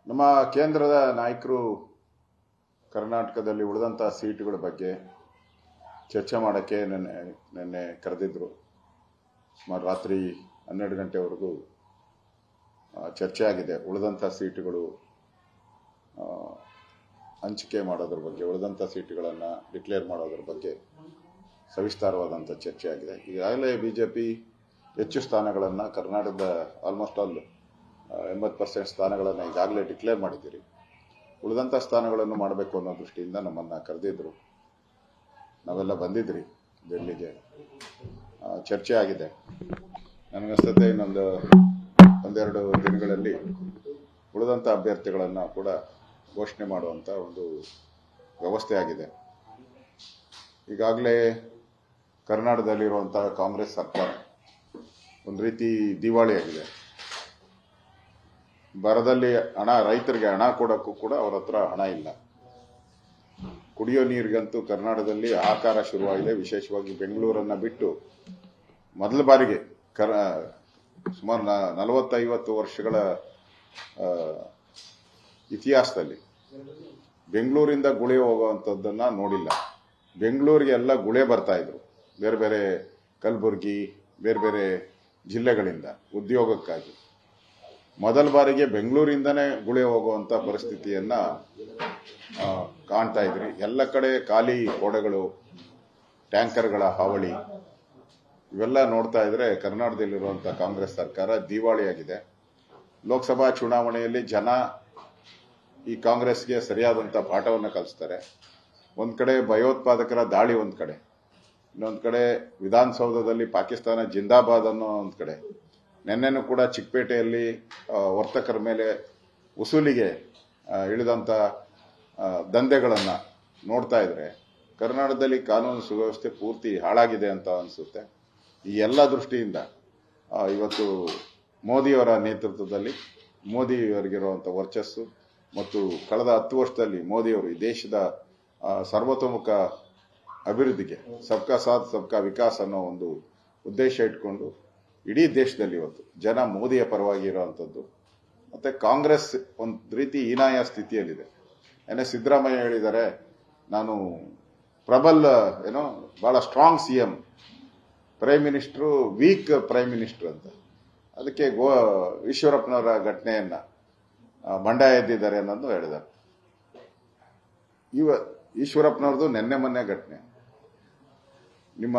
ನಮ್ಮ ಕೇಂದ್ರದ ನಾಯಕರು ಕರ್ನಾಟಕದಲ್ಲಿ ಉಳಿದಂಥ ಸೀಟುಗಳ ಬಗ್ಗೆ ಚರ್ಚೆ ಮಾಡೋಕ್ಕೆ ನಿನ್ನೆ ಕರೆದಿದ್ರು. ಸುಮಾರು ರಾತ್ರಿ 12 ಗಂಟೆವರೆಗೂ ಚರ್ಚೆ ಆಗಿದೆ. ಉಳಿದಂಥ ಸೀಟುಗಳು ಹಂಚಿಕೆ ಮಾಡೋದ್ರ ಬಗ್ಗೆ, ಉಳಿದಂಥ ಸೀಟುಗಳನ್ನು ಡಿಕ್ಲೇರ್ ಮಾಡೋದ್ರ ಬಗ್ಗೆ ಸವಿಸ್ತಾರವಾದಂಥ ಚರ್ಚೆ ಆಗಿದೆ. ಈಗಾಗಲೇ ಬಿಜೆಪಿ ಹೆಚ್ಚು ಸ್ಥಾನಗಳನ್ನು ಕರ್ನಾಟಕದ ಆಲ್ಮೋಸ್ಟ್ ಆಲ್ 80% ಸ್ಥಾನಗಳನ್ನು ಈಗಾಗಲೇ ಡಿಕ್ಲೇರ್ ಮಾಡಿದ್ದೀರಿ. ಉಳಿದಂಥ ಸ್ಥಾನಗಳನ್ನು ಮಾಡಬೇಕು ಅನ್ನೋ ದೃಷ್ಟಿಯಿಂದ ನಮ್ಮನ್ನು ಕರೆದಿದ್ರು. ನಾವೆಲ್ಲ ಬಂದಿದ್ರಿ ಡೆಲ್ಲಿಗೆ. ಚರ್ಚೆ ಆಗಿದೆ. ನನಗನ್ಸುತ್ತೆ ಒಂದೆರಡು ದಿನಗಳಲ್ಲಿ ಉಳಿದಂಥ ಅಭ್ಯರ್ಥಿಗಳನ್ನು ಕೂಡ ಘೋಷಣೆ ಮಾಡುವಂಥ ಒಂದು ವ್ಯವಸ್ಥೆ ಆಗಿದೆ. ಈಗಾಗಲೇ ಕರ್ನಾಟಕದಲ್ಲಿರುವಂಥ ಕಾಂಗ್ರೆಸ್ ಸರ್ಕಾರ ಒಂದು ರೀತಿ ದಿವಾಳಿಯಾಗಿದೆ. ಬರದಲ್ಲಿ ರೈತರಿಗೆ ಹಣ ಕೊಡೋಕ್ಕೂ ಕೂಡ ಅವ್ರ ಹತ್ರ ಹಣ ಇಲ್ಲ. ಕುಡಿಯೋ ನೀರಿಗಂತೂ ಕರ್ನಾಟಕದಲ್ಲಿ ಆಕಾರ ಶುರುವಾಗಿದೆ. ವಿಶೇಷವಾಗಿ ಬೆಂಗಳೂರನ್ನು ಬಿಟ್ಟು ಮೊದಲ ಬಾರಿಗೆ ಸುಮಾರು 40-50 ವರ್ಷಗಳ ಇತಿಹಾಸದಲ್ಲಿ ಬೆಂಗಳೂರಿಂದ ಗುಳೆ ಹೋಗುವಂಥದ್ದನ್ನು ನೋಡಿಲ್ಲ. ಬೆಂಗಳೂರಿಗೆ ಎಲ್ಲ ಗುಳೆ ಬರ್ತಾ ಇದ್ರು, ಬೇರೆ ಬೇರೆ ಕಲಬುರಗಿ, ಬೇರೆ ಬೇರೆ ಜಿಲ್ಲೆಗಳಿಂದ ಉದ್ಯೋಗಕ್ಕಾಗಿ. ಮೊದಲ ಬಾರಿಗೆ ಬೆಂಗಳೂರಿಂದನೇ ಗುಳೆ ಹೋಗುವಂಥ ಪರಿಸ್ಥಿತಿಯನ್ನ ಕಾಣ್ತಾ ಇದ್ರಿ. ಎಲ್ಲ ಕಡೆ ಖಾಲಿ ಕೋಡೆಗಳು, ಟ್ಯಾಂಕರ್ಗಳ ಹಾವಳಿ, ಇವೆಲ್ಲ ನೋಡ್ತಾ ಇದ್ರೆ ಕರ್ನಾಟಕದಲ್ಲಿರುವಂಥ ಕಾಂಗ್ರೆಸ್ ಸರ್ಕಾರ ದಿವಾಳಿಯಾಗಿದೆ. ಲೋಕಸಭಾ ಚುನಾವಣೆಯಲ್ಲಿ ಜನ ಈ ಕಾಂಗ್ರೆಸ್ಗೆ ಸರಿಯಾದಂಥ ಪಾಠವನ್ನು ಕಲಿಸ್ತಾರೆ. ಒಂದ್ ಕಡೆ ಭಯೋತ್ಪಾದಕರ ದಾಳಿ, ಒಂದ್ ಕಡೆ ಇನ್ನೊಂದ್ ಕಡೆ ವಿಧಾನಸೌಧದಲ್ಲಿ ಪಾಕಿಸ್ತಾನ ಜಿಂದಾಬಾದ್ ಅನ್ನೋ ಒಂದ್ ಕಡೆ, ನಿನ್ನೆನೂ ಕೂಡ ಚಿಕ್ಕಪೇಟೆಯಲ್ಲಿ ವರ್ತಕರ ಮೇಲೆ ವಸೂಲಿಗೆ ಇಳಿದಂಥ ದಂಧೆಗಳನ್ನು ನೋಡ್ತಾ ಇದ್ರೆ ಕರ್ನಾಟಕದಲ್ಲಿ ಕಾನೂನು ಸುವ್ಯವಸ್ಥೆ ಪೂರ್ತಿ ಹಾಳಾಗಿದೆ ಅಂತ ಅನಿಸುತ್ತೆ. ಈ ಎಲ್ಲ ದೃಷ್ಟಿಯಿಂದ ಇವತ್ತು ಮೋದಿಯವರ ನೇತೃತ್ವದಲ್ಲಿ ಮೋದಿಯವರಿಗಿರುವಂಥ ವರ್ಚಸ್ಸು ಮತ್ತು ಕಳೆದ 10 ವರ್ಷದಲ್ಲಿ ಮೋದಿಯವರು ಈ ದೇಶದ ಸರ್ವತೋಮುಖ ಅಭಿವೃದ್ಧಿಗೆ ಸಬ್ಕಾ ಸಾಥ್ ಸಬ್ಕಾ ವಿಕಾಸ್ ಅನ್ನೋ ಒಂದು ಉದ್ದೇಶ ಇಟ್ಕೊಂಡು ಇಡೀ ದೇಶದಲ್ಲಿ ಇವತ್ತು ಜನ ಮೋದಿಯ ಪರವಾಗಿ ಇರುವಂಥದ್ದು. ಮತ್ತೆ ಕಾಂಗ್ರೆಸ್ ಒಂದು ರೀತಿ ಹೀನಾಯ ಸ್ಥಿತಿಯಲ್ಲಿದೆ. ಸಿದ್ದರಾಮಯ್ಯ ಹೇಳಿದ್ದಾರೆ, ನಾನು ಪ್ರಬಲ್ ಬಹಳ strong CM, prime minister weak prime minister ಅಂತ. ಅದಕ್ಕೆ ಈಶ್ವರಪ್ಪನವರ ಘಟನೆಯನ್ನ ಬಂಡಾಯ ಎದ್ದಿದ್ದಾರೆ ಅನ್ನೋದು ಹೇಳಿದ್ದಾರೆ. ಈಶ್ವರಪ್ಪನವ್ರದ್ದು ನೆನ್ನೆ ಮೊನ್ನೆ ಘಟನೆ. ನಿಮ್ಮ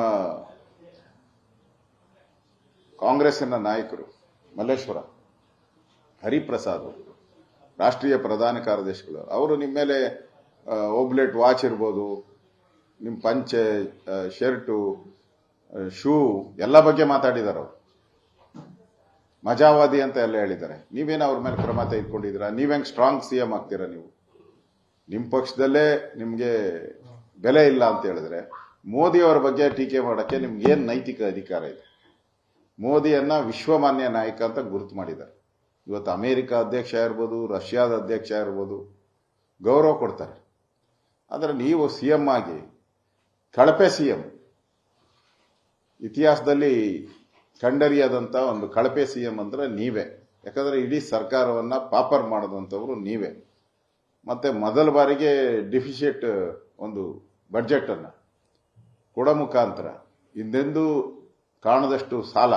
ಕಾಂಗ್ರೆಸ್ಸಿನ ನಾಯಕರು ಮಲ್ಲೇಶ್ವರ, ಹರಿಪ್ರಸಾದ್, ರಾಷ್ಟ್ರೀಯ ಪ್ರಧಾನ ಕಾರ್ಯದರ್ಶಿಗಳು, ಅವರು ನಿಮ್ಮ ಮೇಲೆ ಓಬ್ಲೆಟ್ ವಾಚ್ ಇರ್ಬೋದು, ನಿಮ್ಮ ಪಂಚೆ, ಶರ್ಟು, ಶೂ ಎಲ್ಲ ಬಗ್ಗೆ ಮಾತಾಡಿದ್ದಾರೆ. ಅವರು ಮಜಾವಾದಿ ಅಂತ ಎಲ್ಲ ಹೇಳಿದ್ದಾರೆ. ನೀವೇನು ಅವ್ರ ಮೇಲೆ ಕ್ರಮ ತೆಗೆದುಕೊಂಡಿದ್ದೀರಾ? ನೀವೆಂಗ್ ಸ್ಟ್ರಾಂಗ್ ಸಿಎಂ ಆಗ್ತೀರಾ? ನೀವು ನಿಮ್ಮ ಪಕ್ಷದಲ್ಲೇ ನಿಮಗೆ ಬೆಲೆ ಇಲ್ಲ ಅಂತ ಹೇಳಿದ್ರೆ ಮೋದಿ ಅವರ ಬಗ್ಗೆ ಟೀಕೆ ಮಾಡೋಕ್ಕೆ ನಿಮ್ಗೇನು ನೈತಿಕ ಅಧಿಕಾರ ಇದೆ? ಮೋದಿಯನ್ನ ವಿಶ್ವಮಾನ್ಯ ನಾಯಕ ಅಂತ ಗುರುತು ಮಾಡಿದ್ದಾರೆ. ಇವತ್ತು ಅಮೆರಿಕ ಅಧ್ಯಕ್ಷ ಇರ್ಬೋದು, ರಷ್ಯಾದ ಅಧ್ಯಕ್ಷ ಇರ್ಬೋದು, ಗೌರವ ಕೊಡ್ತಾರೆ. ಆದರೆ ನೀವು ಸಿಎಂ ಆಗಿ ಕಳಪೆ ಸಿಎಂ, ಇತಿಹಾಸದಲ್ಲಿ ಕಂಡರಿಯಾದಂಥ ಒಂದು ಕಳಪೆ ಸಿಎಂ ಅಂದ್ರೆ ನೀವೇ. ಯಾಕಂದ್ರೆ ಇಡೀ ಸರ್ಕಾರವನ್ನ ಪಾಪರ್ ಮಾಡಿದಂಥವ್ರು ನೀವೇ. ಮತ್ತೆ ಮೊದಲ ಬಾರಿಗೆ ಡಿಫಿಸಿಟ್ ಒಂದು ಬಡ್ಜೆಟ್ ಅನ್ನ ಕೊಡೋ ಮುಖಾಂತರ ಹಿಂದೆಂದೂ ಕಾಣದಷ್ಟು ಸಾಲ,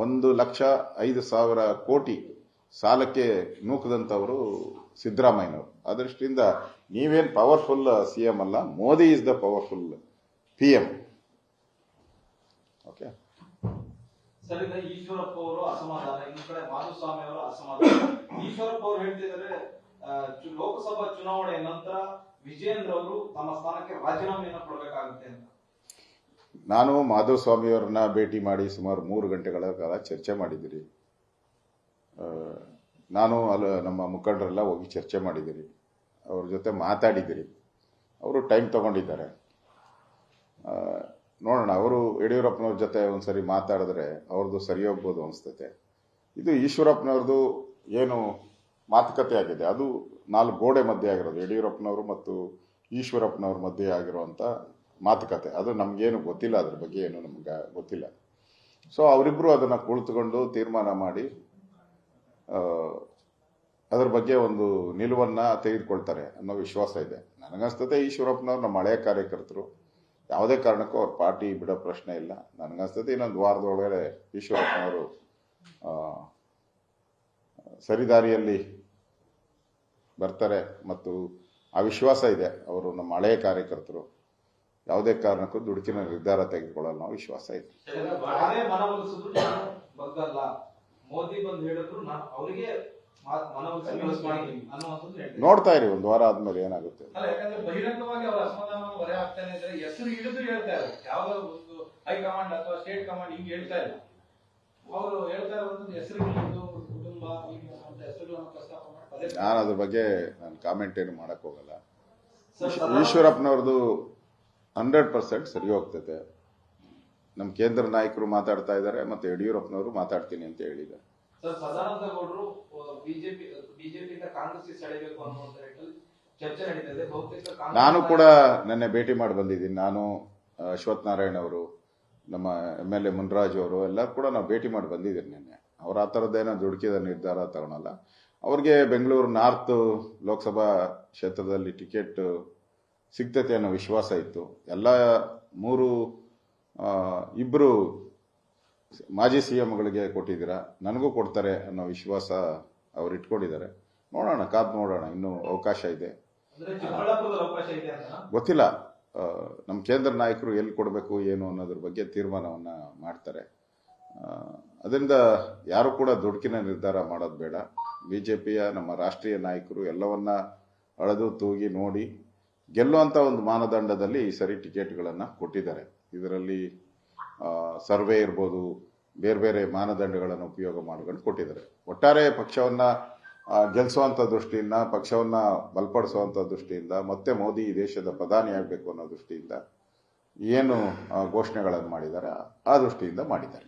1,05,000 ಕೋಟಿ ಸಾಲಕ್ಕೆ ನೂಕದಂತವರು ಸಿದ್ದರಾಮಯ್ಯನವರು. ಅದೃಷ್ಟಿಯಿಂದ ನೀವೇನು ಪವರ್ಫುಲ್ ಸಿಎಂ ಅಲ್ಲ, Modi is the powerful PM. Okay sir, ಈಗ ಈಶ್ವರಪ್ಪ ಅವರು ಅಸಮಾಧಾನ, ಇನ್ನೊಂದು ಕಡೆ ಮಾಧುಸ್ವಾಮಿ ಅವರು ಅಸಮಾಧಾನ. ಈಶ್ವರಪ್ಪ ಅವರು ಹೇಳ್ತಿದ್ದಾರೆ, ಲೋಕಸಭಾ ಚುನಾವಣೆ ನಂತರ ವಿಜೇಂದ್ರ ಅವರು ತಮ್ಮ ಸ್ಥಾನಕ್ಕೆ ರಾಜೀನಾಮೆಯನ್ನು ಕೊಡಬೇಕಾಗುತ್ತೆ ಅಂತ. ನಾನು ಮಾಧುಸ್ವಾಮಿಯವರನ್ನ ಭೇಟಿ ಮಾಡಿ ಸುಮಾರು 3 ಗಂಟೆಗಳ ಕಾಲ ಚರ್ಚೆ ಮಾಡಿದ್ದೀರಿ. ನಾನು ನಮ್ಮ ಮುಖಂಡರೆಲ್ಲ ಹೋಗಿ ಚರ್ಚೆ ಮಾಡಿದ್ದೀರಿ, ಅವ್ರ ಜೊತೆ ಮಾತಾಡಿದ್ದೀರಿ. ಅವರು ಟೈಮ್ ತಗೊಂಡಿದ್ದಾರೆ. ನೋಡೋಣ, ಅವರು ಯಡಿಯೂರಪ್ಪನವ್ರ ಜೊತೆ ಒಂದ್ಸರಿ ಮಾತಾಡಿದ್ರೆ ಅವ್ರದ್ದು ಸರಿ ಹೋಗ್ಬೋದು ಅನಿಸ್ತತೆ. ಇದು ಈಶ್ವರಪ್ಪನವ್ರದ್ದು ಏನು ಮಾತುಕತೆ ಆಗಿದೆ, ಅದು 4 ಗೋಡೆ ಮಧ್ಯೆ ಆಗಿರೋದು, ಯಡಿಯೂರಪ್ಪನವರು ಮತ್ತು ಈಶ್ವರಪ್ಪನವ್ರ ಮಧ್ಯೆ ಆಗಿರುವಂಥ ಮಾತುಕತೆ. ಅದು ನಮಗೇನು ಗೊತ್ತಿಲ್ಲ, ಅದ್ರ ಬಗ್ಗೆ ಏನು ನಮ್ಗೆ ಗೊತ್ತಿಲ್ಲ. ಸೊ ಅವರಿಬ್ಬರು ಅದನ್ನು ಕುಳಿತುಕೊಂಡು ತೀರ್ಮಾನ ಮಾಡಿ ಅದರ ಬಗ್ಗೆ ಒಂದು ನಿಲುವನ್ನು ತೆಗೆದುಕೊಳ್ತಾರೆ ಅನ್ನೋ ವಿಶ್ವಾಸ ಇದೆ. ನನಗನ್ಸ್ತದೆ ಈಶ್ವರಪ್ಪನವ್ರು ನಮ್ಮ ಹಳೆಯ ಕಾರ್ಯಕರ್ತರು, ಯಾವುದೇ ಕಾರಣಕ್ಕೂ ಅವ್ರ ಪಾರ್ಟಿ ಬಿಡೋ ಪ್ರಶ್ನೆ ಇಲ್ಲ. ನನಗನ್ಸ್ತದೆ ಇನ್ನೊಂದು ವಾರದೊಳಗಡೆ ಈಶ್ವರಪ್ಪನವರು ಸರಿದಾರಿಯಲ್ಲಿ ಬರ್ತಾರೆ ಮತ್ತು ಆ ವಿಶ್ವಾಸ ಇದೆ. ಅವರು ನಮ್ಮ ಹಳೆಯ ಕಾರ್ಯಕರ್ತರು, ಯಾವುದೇ ಕಾರಣಕ್ಕೂ ದುಡುಕಿನ ನಿರ್ಧಾರ ತೆಗೆದುಕೊಳ್ಳಲು ನಾವು ವಿಶ್ವಾಸ ಇದೆ. ನಾನೇ ಮನವೊಲಿಸಿದ್ರು ನಾನು ಬಗ್ಗಲ್ಲ, ಮೋದಿ ಬಂದು ಹೇಳಿದ್ರು ನಾನು ಅವರಿಗೆ ಮನವೊಲಿಸಿ ಅನ್ನುವಂಥದ್ದು ಹೇಳ್ತೀನಿ. ನೋಡ್ತಾ ಇರಿ, ಒಂದು ವಾರ ಆದ್ಮೇಲೆ ಏನಾಗುತ್ತೆ. ಅಲ್ಲ, ಯಾಕಂದ್ರೆ ಬಹಿರಂಗವಾಗಿ ಅವರ ಅಸಮಾಧಾನವನ್ನು ಹೊರೆ ಹಾಕ್ತಾನೆ ಇದ್ದಾರೆ. ಹೆಸರು ಹಿಡಿದು ಹೇಳ್ತಾ ಇಲ್ಲ, ಯಾವ ಒಂದು ಹೈಕಮಾಂಡ್ ಅಥವಾ ಸ್ಟೇಟ್ ಕಮಾಂಡ್ ಹಿಂಗೆ ಹೇಳ್ತಾ ಇಲ್ಲ. ಅವರು ಹೇಳ್ತಾ ಇರೋದು ಹೆಸರು ಹಿಡಿದು ಕುಟುಂಬ ಅಂತ ಹೆಸರುಗಳನ್ನು ಪ್ರಸ್ತಾಪ ಮಾಡಿ ನಾನು ಅದ್ರ ಬಗ್ಗೆ ನಾನು ಕಾಮೆಂಟ್ ಏನು ಮಾಡಕ್ ಹೋಗಲ್ಲ. ಈಶ್ವರಪ್ಪನವ್ರದ್ದು 100% ಸರಿ ಹೋಗ್ತದೆ. ನಮ್ಮ ಕೇಂದ್ರ ನಾಯಕರು ಮಾತಾಡ್ತಾ ಇದ್ದಾರೆ, ಮತ್ತೆ ಯಡಿಯೂರಪ್ಪನವರು ಮಾತಾಡ್ತೀನಿ ಅಂತ ಹೇಳಿದ್ದಾರೆ. ಸರ್, ಸದಾನಂದ ಗೌಡರು ಬಿಜೆಪಿಯಿಂದ ಕಾಂಗ್ರೆಸ್ಗೆ ಸೆಳೆಯಬೇಕು ಅನ್ನುವಂತ ನಿಟ್ಟಿನಲ್ಲಿ ಚರ್ಚೆ ನಡೀತಿದೆ. ಬಹುತೇಕ ನಾನು ಕೂಡ ನೆನ್ನೆ ಭೇಟಿ ಮಾಡಿ ಬಂದಿದ್ದೀನಿ. ನಾನು, ಅಶ್ವಥ್ ನಾರಾಯಣ್ ಅವರು, ನಮ್ಮ MLA ಮುನ್ರಾಜ್ ಅವರು ಎಲ್ಲ ಕೂಡ ನಾವು ಭೇಟಿ ಮಾಡಿ ಬಂದಿದ್ದೀನಿ ನಿನ್ನೆ. ಅವ್ರು ಆ ಥರದ್ದೇನೋ ದುಡುಕಿದ ನಿರ್ಧಾರ ತಗೊಳಲ್ಲ. ಅವ್ರಿಗೆ ಬೆಂಗಳೂರು ನಾರ್ತ್ ಲೋಕಸಭಾ ಕ್ಷೇತ್ರದಲ್ಲಿ ಟಿಕೆಟ್ ಸಿಗ್ತತೆ ಅನ್ನೋ ವಿಶ್ವಾಸ ಇತ್ತು. ಎಲ್ಲ ಇಬ್ಬರು ಮಾಜಿ CMಗಳಿಗೆ ಕೊಟ್ಟಿದ್ದೀರಾ, ನನಗೂ ಕೊಡ್ತಾರೆ ಅನ್ನೋ ವಿಶ್ವಾಸ ಅವ್ರು ಇಟ್ಕೊಂಡಿದ್ದಾರೆ. ನೋಡೋಣ, ಕಾದು ನೋಡೋಣ, ಇನ್ನೂ ಅವಕಾಶ ಇದೆ. ಚಿಕ್ಕಬಳ್ಳಾಪುರದಲ್ಲಿ ಅವಕಾಶ ಇದೆ ಅಂತ ಗೊತ್ತಿಲ್ಲ. ನಮ್ಮ ಕೇಂದ್ರ ನಾಯಕರು ಎಲ್ಲಿ ಕೊಡಬೇಕು ಏನು ಅನ್ನೋದ್ರ ಬಗ್ಗೆ ತೀರ್ಮಾನವನ್ನು ಮಾಡ್ತಾರೆ. ಅದರಿಂದ ಯಾರು ಕೂಡ ದುಡುಕಿನ ನಿರ್ಧಾರ ಮಾಡೋದು ಬೇಡ. ಬಿಜೆಪಿಯ ನಮ್ಮ ರಾಷ್ಟ್ರೀಯ ನಾಯಕರು ಎಲ್ಲವನ್ನ ಅಳೆದು ತೂಗಿ ನೋಡಿ ಗೆಲ್ಲುವಂಥ ಒಂದು ಮಾನದಂಡದಲ್ಲಿ ಈ ಸರಿ ಟಿಕೆಟ್ಗಳನ್ನು ಕೊಟ್ಟಿದ್ದಾರೆ. ಇದರಲ್ಲಿ ಸರ್ವೆ ಇರ್ಬೋದು, ಬೇರೆ ಬೇರೆ ಮಾನದಂಡಗಳನ್ನು ಉಪಯೋಗ ಮಾಡ್ಕೊಂಡು ಕೊಟ್ಟಿದ್ದಾರೆ. ಒಟ್ಟಾರೆ ಪಕ್ಷವನ್ನ ಗೆಲ್ಲಿಸುವಂಥ ದೃಷ್ಟಿಯಿಂದ, ಪಕ್ಷವನ್ನ ಬಲಪಡಿಸುವಂಥ ದೃಷ್ಟಿಯಿಂದ, ಮತ್ತೆ ಮೋದಿ ಈ ದೇಶದ ಪ್ರಧಾನಿ ಆಗಬೇಕು ಅನ್ನೋ ದೃಷ್ಟಿಯಿಂದ ಏನು ಘೋಷಣೆಗಳನ್ನು ಮಾಡಿದ್ದಾರೆ ಆ ದೃಷ್ಟಿಯಿಂದ ಮಾಡಿದ್ದಾರೆ.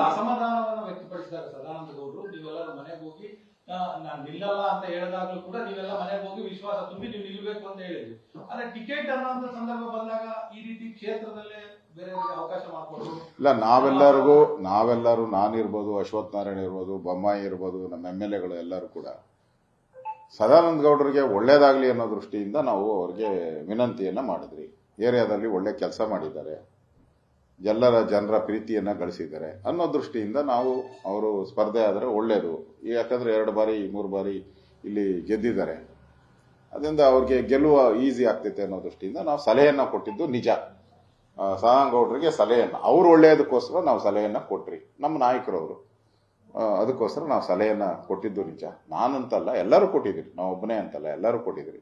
ಅಸಮಾಧಾನವನ್ನು ವ್ಯಕ್ತಪಡಿಸಿದಾಗ ಸದಾನಂದ ಗೌಡರು, ನೀವೆಲ್ಲರೂ ಮನೆಗೆ ಹೋಗಿ ನಾನು ನಿಲ್ಲಲ್ಲ ಅಂತ ಹೇಳಿದಾಗ್ಲೂ ಕೂಡ ನೀವೆಲ್ಲ ಮನೆಗೆ ಹೋಗಿ ವಿಶ್ವಾಸ ತುಂಬಿ ನೀವು ನಿಲ್ಬೇಕು ಅಂತ ಹೇಳಿದ್ರಿ. ಆದ್ರೆ ಟಿಕೆಟ್ ಅನ್ನೋಂಥ ಸಂದರ್ಭ ಬಂದಾಗ ಈ ರೀತಿ ಕ್ಷೇತ್ರದಲ್ಲೇ ಬೇರೆಯವರಿಗೆ ಅವಕಾಶ ಮಾಡಿಕೊಡ್ರು. ಇಲ್ಲ, ನಾವೆಲ್ಲರೂ ನಾನಿರ್ಬೋದು, ಅಶ್ವಥ್ ನಾರಾಯಣ ಇರ್ಬೋದು, ಬೊಮ್ಮಾಯಿ ಇರ್ಬೋದು, ನಮ್ಮ MLAಗಳು ಎಲ್ಲರೂ ಕೂಡ ಸದಾನಂದ ಗೌಡರಿಗೆ ಒಳ್ಳೇದಾಗ್ಲಿ ಅನ್ನೋ ದೃಷ್ಟಿಯಿಂದ ನಾವು ಅವ್ರಿಗೆ ವಿನಂತಿಯನ್ನ ಮಾಡಿದ್ರಿ. ಏರಿಯಾದಲ್ಲಿ ಒಳ್ಳೆ ಕೆಲಸ ಮಾಡಿದ್ದಾರೆ, ಎಲ್ಲರ ಜನರ ಪ್ರೀತಿಯನ್ನ ಗಳಿಸಿದ್ದಾರೆ ಅನ್ನೋ ದೃಷ್ಟಿಯಿಂದ ನಾವು ಅವರು ಸ್ಪರ್ಧೆ ಆದರೆ ಒಳ್ಳೇದು. ಯಾಕಂದ್ರೆ 2 ಬಾರಿ 3 ಬಾರಿ ಇಲ್ಲಿ ಗೆದ್ದಿದ್ದಾರೆ. ಅದರಿಂದ ಅವ್ರಿಗೆ ಗೆಲ್ಲುವ ಈಸಿ ಆಗ್ತೈತೆ ಅನ್ನೋ ದೃಷ್ಟಿಯಿಂದ ನಾವು ಸಲಹೆಯನ್ನ ಕೊಟ್ಟಿದ್ದು ನಿಜ. ಸದಾನಂದ ಗೌಡರಿಗೆ ಸಲಹೆಯನ್ನ, ಅವ್ರು ಒಳ್ಳೆಯದಕ್ಕೋಸ್ಕರ ನಾವು ಸಲಹೆಯನ್ನ ಕೊಟ್ರಿ. ನಮ್ಮ ನಾಯಕರವರು ಅದಕ್ಕೋಸ್ಕರ ನಾವು ಸಲಹೆಯನ್ನ ಕೊಟ್ಟಿದ್ದು ನಿಜ. ನಾನಂತಲ್ಲ, ಎಲ್ಲರೂ ಕೊಟ್ಟಿದ್ದೀರಿ, ನಾವು ಒಬ್ಬನೇ ಅಂತಲ್ಲ, ಎಲ್ಲರೂ ಕೊಟ್ಟಿದ್ದೀರಿ.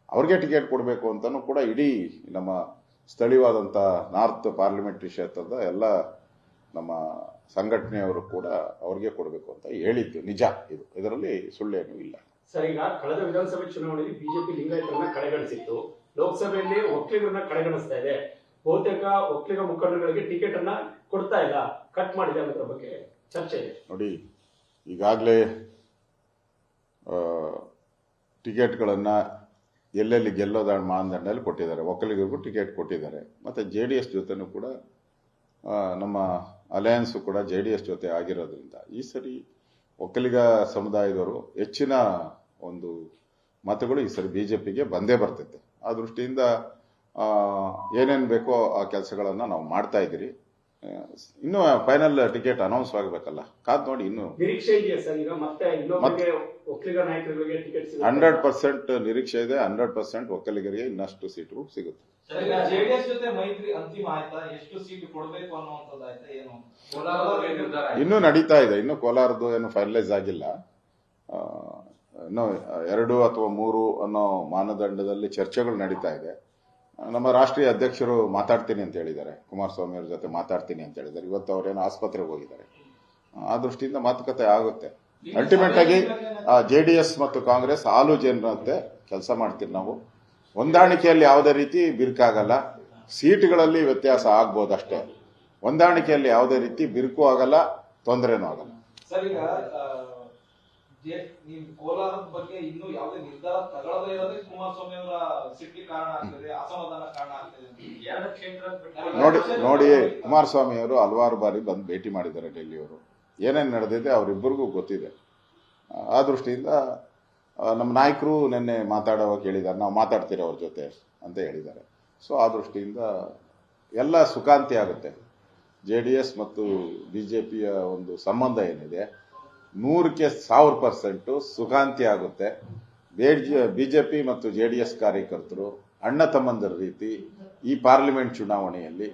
ಅವ್ರಿಗೆ ಟಿಕೆಟ್ ಕೊಡಬೇಕು ಅಂತಾನು ಕೂಡ ಇಡೀ ನಮ್ಮ ಸ್ಥಳೀಯವಾದಂಥ ನಾರ್ತ್ ಪಾರ್ಲಿಮೆಂಟರಿ ಕ್ಷೇತ್ರದ ಎಲ್ಲ ನಮ್ಮ ಸಂಘಟನೆಯವರು ಕೂಡ ಅವ್ರಿಗೆ ಕೊಡಬೇಕು ಅಂತ ಹೇಳಿದ್ದು ನಿಜ. ಇದರಲ್ಲಿ ಸುಳ್ಳೇನೂ ಇಲ್ಲ. ಸರ್, ಈಗ ಕಳೆದ ವಿಧಾನಸಭೆ ಚುನಾವಣೆಯಲ್ಲಿ ಬಿಜೆಪಿ ಲಿಂಗಾಯತರನ್ನ ಕಡೆಗಣಿಸಿತ್ತು, ಲೋಕಸಭೆಯಲ್ಲಿ ಒಕ್ಕಲಿಗರನ್ನ ಕಡೆಗಣಿಸ್ತಾ ಇದೆ. ಬಹುತೇಕ ಒಕ್ಕಲಿಗ ಮುಖಂಡರುಗಳಿಗೆ ಟಿಕೆಟ್ ಅನ್ನ ಕೊಡ್ತಾ ಇಲ್ಲ, ಕಟ್ ಮಾಡಿದೆ ಅನ್ನೋದ್ರ ಬಗ್ಗೆ ಚರ್ಚೆ ಇದೆ. ನೋಡಿ, ಈಗಾಗಲೇ ಟಿಕೆಟ್ಗಳನ್ನು ಎಲ್ಲೆಲ್ಲಿ ಗೆಲ್ಲೋದ ಮಾನದಂಡದಲ್ಲಿ ಕೊಟ್ಟಿದ್ದಾರೆ. ಒಕ್ಕಲಿಗರಿಗೂ ಟಿಕೆಟ್ ಕೊಟ್ಟಿದ್ದಾರೆ. ಮತ್ತು JDS ಜೊತೆನೂ ಕೂಡ ನಮ್ಮ ಅಲಯನ್ಸು ಕೂಡ JDS ಜೊತೆ ಆಗಿರೋದ್ರಿಂದ ಈ ಸರಿ ಒಕ್ಕಲಿಗ ಸಮುದಾಯದವರು ಹೆಚ್ಚಿನ ಒಂದು ಮತಗಳು ಈ ಸರಿ ಬಿಜೆಪಿಗೆ ಬಂದೇ ಬರ್ತೈತೆ. ಆ ದೃಷ್ಟಿಯಿಂದ ಏನೇನು ಬೇಕೋ ಆ ಕೆಲಸಗಳನ್ನು ನಾವು ಮಾಡ್ತಾ ಇದ್ದೀರಿ. ಇನ್ನು ಫೈನಲ್ ಟಿಕೆಟ್ ಅನೌನ್ಸ್ ಆಗಬೇಕಲ್ಲ, ಕಾದ್ ನೋಡಿ. ಇನ್ನು ನಿರೀಕ್ಷೆ ಇದೆಯಾ ಸರ್? ಈಗ ಮತ್ತೆ ಒಕ್ಕಲಿಗ ನಾಯಕರಿಗೆ ಟಿಕೆಟ್ 100% ನಿರೀಕ್ಷೆ ಇದೆ. 100% ಒಕ್ಕಲಿಗರಿಗೆ ಇನ್ನಷ್ಟು ಸೀಟು ಸಿಗುತ್ತೆ. JDS ಜೊತೆ ಮೈತ್ರಿ ಅಂತಿಮ ಆಯ್ತಾ? ಎಷ್ಟು ಸೀಟ್ ಕೊಡಬೇಕು ಅನ್ನುವಂಥದ್ದು ಆಯ್ತಾ? ಏನು ಇನ್ನೂ ನಡೀತಾ ಇದೆ. ಇನ್ನು ಕೋಲಾರದ್ದು ಏನು ಫೈನಲೈಸ್ ಆಗಿಲ್ಲ. ಇನ್ನು 2 ಅಥವಾ 3 ಅನ್ನೋ ಮಾನದಂಡದಲ್ಲಿ ಚರ್ಚೆಗಳು ನಡೀತಾ ಇದೆ. ನಮ್ಮ ರಾಷ್ಟ್ರೀಯ ಅಧ್ಯಕ್ಷರು ಮಾತಾಡ್ತೀನಿ ಅಂತ ಹೇಳಿದ್ದಾರೆ, ಕುಮಾರಸ್ವಾಮಿ ಅವ್ರ ಜೊತೆ ಮಾತಾಡ್ತೀನಿ ಅಂತ ಹೇಳಿದ್ದಾರೆ. ಇವತ್ತು ಅವರೇನೋ ಆಸ್ಪತ್ರೆಗೆ ಹೋಗಿದ್ದಾರೆ. ಆ ದೃಷ್ಟಿಯಿಂದ ಮಾತುಕತೆ ಆಗುತ್ತೆ. ಅಲ್ಟಿಮೇಟ್ ಆಗಿ JDS ಮತ್ತು ಕಾಂಗ್ರೆಸ್ ಹಾಲು ಜನರಂತೆ ಕೆಲಸ ಮಾಡ್ತೀವಿ ನಾವು. ಹೊಂದಾಣಿಕೆಯಲ್ಲಿ ಯಾವುದೇ ರೀತಿ ಬಿರುಕಾಗಲ್ಲ. ಸೀಟ್ಗಳಲ್ಲಿ ವ್ಯತ್ಯಾಸ ಆಗ್ಬೋದಷ್ಟೇ. ಹೊಂದಾಣಿಕೆಯಲ್ಲಿ ಯಾವುದೇ ರೀತಿ ಬಿರುಕು ಆಗಲ್ಲ, ತೊಂದರೆನೂ ಆಗಲ್ಲ. ಸರ್, ಈಗ ನೀವು ಕೋಲಾರದ ಬಗ್ಗೆ ಇನ್ನೂ ಯಾವುದೇ ನಿರ್ಧಾರ ತಗೊಳ್ಳದೇ ಇರೋದೇ ಕುಮಾರಸ್ವಾಮಿ ಅವರ ಸಿಟ್ಟಿ ಕಾರಣ ಆಗ್ತದೆ, ಅಸಮಾಧಾನ ಕಾರಣ ಆಗ್ತದೆ. ನೋಡಿ, ಕುಮಾರಸ್ವಾಮಿ ಅವರು ಹಲವಾರು ಬಾರಿ ಬಂದು ಭೇಟಿ ಮಾಡಿದ್ದಾರೆ ಡೆಲ್ಲಿಯವರು. ಏನೇನು ನಡೆದಿದೆ ಅವರಿಬ್ಬರಿಗೂ ಗೊತ್ತಿದೆ. ಆ ದೃಷ್ಟಿಯಿಂದ ನಮ್ಮ ನಾಯಕರು ನಿನ್ನೆ ಮಾತಾಡುವಾಗ ಹೇಳಿದ್ದಾರೆ, ನಾವು ಮಾತಾಡ್ತೀವಿ ಅವ್ರ ಜೊತೆ ಅಂತ ಹೇಳಿದ್ದಾರೆ. ಸೊ ಆ ದೃಷ್ಟಿಯಿಂದ ಎಲ್ಲ ಸುಖಾಂತಿ ಆಗುತ್ತೆ. JDS ಮತ್ತು BJPಯ ಒಂದು ಸಂಬಂಧ ಏನಿದೆ 100ಕ್ಕೆ 1000% ಸುಖಾಂತಿ ಆಗುತ್ತೆ. BJP ಮತ್ತು JDS ಕಾರ್ಯಕರ್ತರು ಅಣ್ಣ ತಮ್ಮಂದರ ರೀತಿ ಈ ಪಾರ್ಲಿಮೆಂಟ್ ಚುನಾವಣೆಯಲ್ಲಿ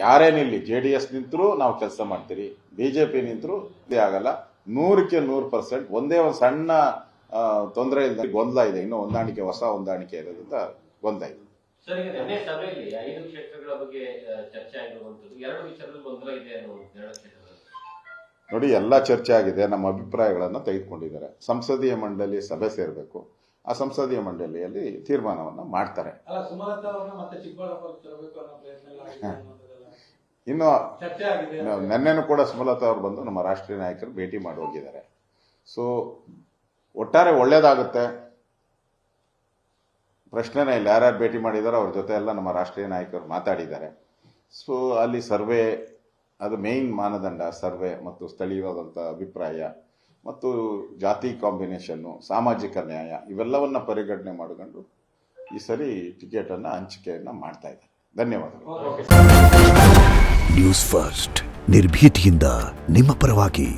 ಯಾರೇ ನಿಲ್ಲಿ, JDS ನಿಂತರೂ ನಾವು ಕೆಲಸ ಮಾಡ್ತೀರಿ, BJP ನಿಂತರೂ ಇದೇ ಆಗಲ್ಲ. 100ಕ್ಕೆ 100% ಒಂದೇ ಒಂದು ಸಣ್ಣ ತೊಂದರೆ ಇಲ್ಲ, ಗೊಂದಲ ಇದೆ, ಇನ್ನೂ ಹೊಂದಾಣಿಕೆ, ಹೊಸ ಹೊಂದಾಣಿಕೆ ಇರೋದ್ರಿಂದ ಗೊಂದಲ ಇದೆ. ಸರ್, ಈಗ ನಿನ್ನೆ ಸಭೆಯಲ್ಲಿ 5 ಕ್ಷೇತ್ರಗಳ ಬಗ್ಗೆ ಚರ್ಚೆ ಆಗಿರುವಂತದ್ದು, 2 ವಿಚಾರದಲ್ಲಿ ಗೊಂದಲ ಇದೆ ಅನ್ನುವಂಥ 2 ಕ್ಷೇತ್ರದಲ್ಲಿ ನೋಡಿ, ಎಲ್ಲ ಚರ್ಚೆ ಆಗಿದೆ, ನಮ್ಮ ಅಭಿಪ್ರಾಯಗಳನ್ನು ತೆಗೆದುಕೊಂಡಿದ್ದಾರೆ. ಸಂಸದೀಯ ಮಂಡಳಿ ಸಭೆ ಸೇರಬೇಕು, ಆ ಸಂಸದೀಯ ಮಂಡಳಿಯಲ್ಲಿ ತೀರ್ಮಾನವನ್ನು ಮಾಡ್ತಾರೆ. ಅಲ್ಲ, ಸುಮಲತಾ ಅವ್ರನ್ನ ಮತ್ತೆ ಚಿಕ್ಕಬಳ್ಳಾಪುರಕ್ಕೆ ತರಬೇಕು ಅನ್ನೋ ಪ್ರಯತ್ನ ಎಲ್ಲ ಆಗಿದೆ ಅನ್ನೋದೆಲ್ಲ ಇನ್ನು ಚರ್ಚೆ ಆಗಿದೆ. ನೆನ್ನೆನೂ ಕೂಡ ಸುಮಲತಾ ಅವರು ಬಂದು ನಮ್ಮ ರಾಷ್ಟ್ರೀಯ ನಾಯಕರು ಭೇಟಿ ಮಾಡಿ ಹೋಗಿದ್ದಾರೆ. ಸೊ ಒಟ್ಟಾರೆ ಒಳ್ಳೇದಾಗುತ್ತೆ, ಪ್ರಶ್ನೆನೇ ಇಲ್ಲ. ಯಾರ್ಯಾರು ಭೇಟಿ ಮಾಡಿದಾರೋ ಅವ್ರ ಜೊತೆ ಎಲ್ಲ ನಮ್ಮ ರಾಷ್ಟ್ರೀಯ ನಾಯಕರು ಮಾತಾಡಿದ್ದಾರೆ. ಸೊ ಅಲ್ಲಿ ಸರ್ವೆ, ಅದು ಮೇನ್ ಮಾನದಂಡ, ಸರ್ವೆ ಮತ್ತು ಸ್ಥಳೀಯವಾದಂಥ ಅಭಿಪ್ರಾಯ ಮತ್ತು ಜಾತಿ ಕಾಂಬಿನೇಷನ್ನು, ಸಾಮಾಜಿಕ ನ್ಯಾಯ ಇವೆಲ್ಲವನ್ನ ಪರಿಗಣನೆ ಮಾಡಿಕೊಂಡು ಈ ಸರಿ ಟಿಕೆಟನ್ನು ಹಂಚಿಕೆಯನ್ನು ಮಾಡ್ತಾ ಇದ್ದಾರೆ. ಧನ್ಯವಾದಗಳು. ನ್ಯೂಸ್ ಫಸ್ಟ್, ನಿರ್ಭೀತಿಯಿಂದ ನಿಮ್ಮ ಪರವಾಗಿ.